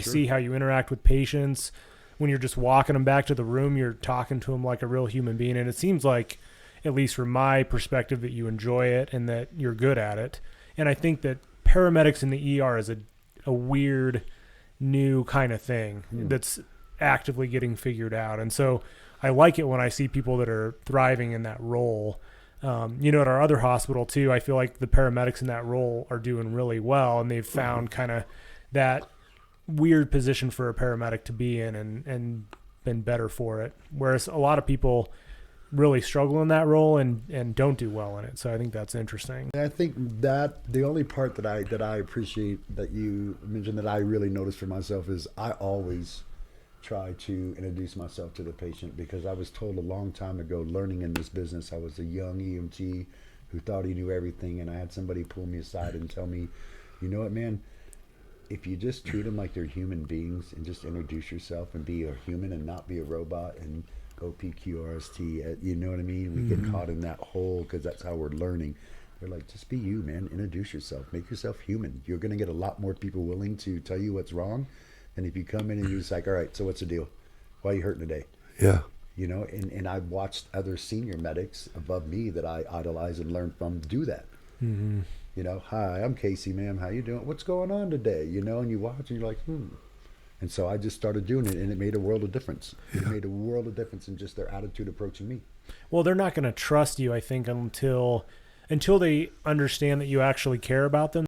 see how you interact with patients. When you're just walking them back to the room, you're talking to them like a real human being. And it seems like, at least from my perspective, that you enjoy it and that you're good at it. And I think that paramedics in the ER is a weird new kind of thing that's actively getting figured out. And so I like it when I see people that are thriving in that role. At our other hospital too, I feel like the paramedics in that role are doing really well, and they've found kind of that weird position for a paramedic to be in and been better for it. Whereas a lot of people really struggle in that role and don't do well in it. So I think that's interesting. I think that the only part that I appreciate that you mentioned that I really noticed for myself is I always try to introduce myself to the patient, because I was told a long time ago, learning in this business, I was a young EMT who thought he knew everything, and I had somebody pull me aside and tell me, you know what, man, if you just treat them like they're human beings and just introduce yourself and be a human and not be a robot and go PQRST, you know what I mean? We get caught in that hole because that's how we're learning. They're like, just be you, man. Introduce yourself. Make yourself human. You're going to get a lot more people willing to tell you what's wrong. And if you come in and you're just like, all right, so what's the deal? Why are you hurting today? Yeah. And I've watched other senior medics above me that I idolize and learn from do that. Mm-hmm. Hi, I'm Casey, ma'am. How you doing? What's going on today? And you watch and you're like, And so I just started doing it, and it made a world of difference. Yeah. It made a world of difference in just their attitude approaching me. Well, they're not going to trust you, I think, until they understand that you actually care about them.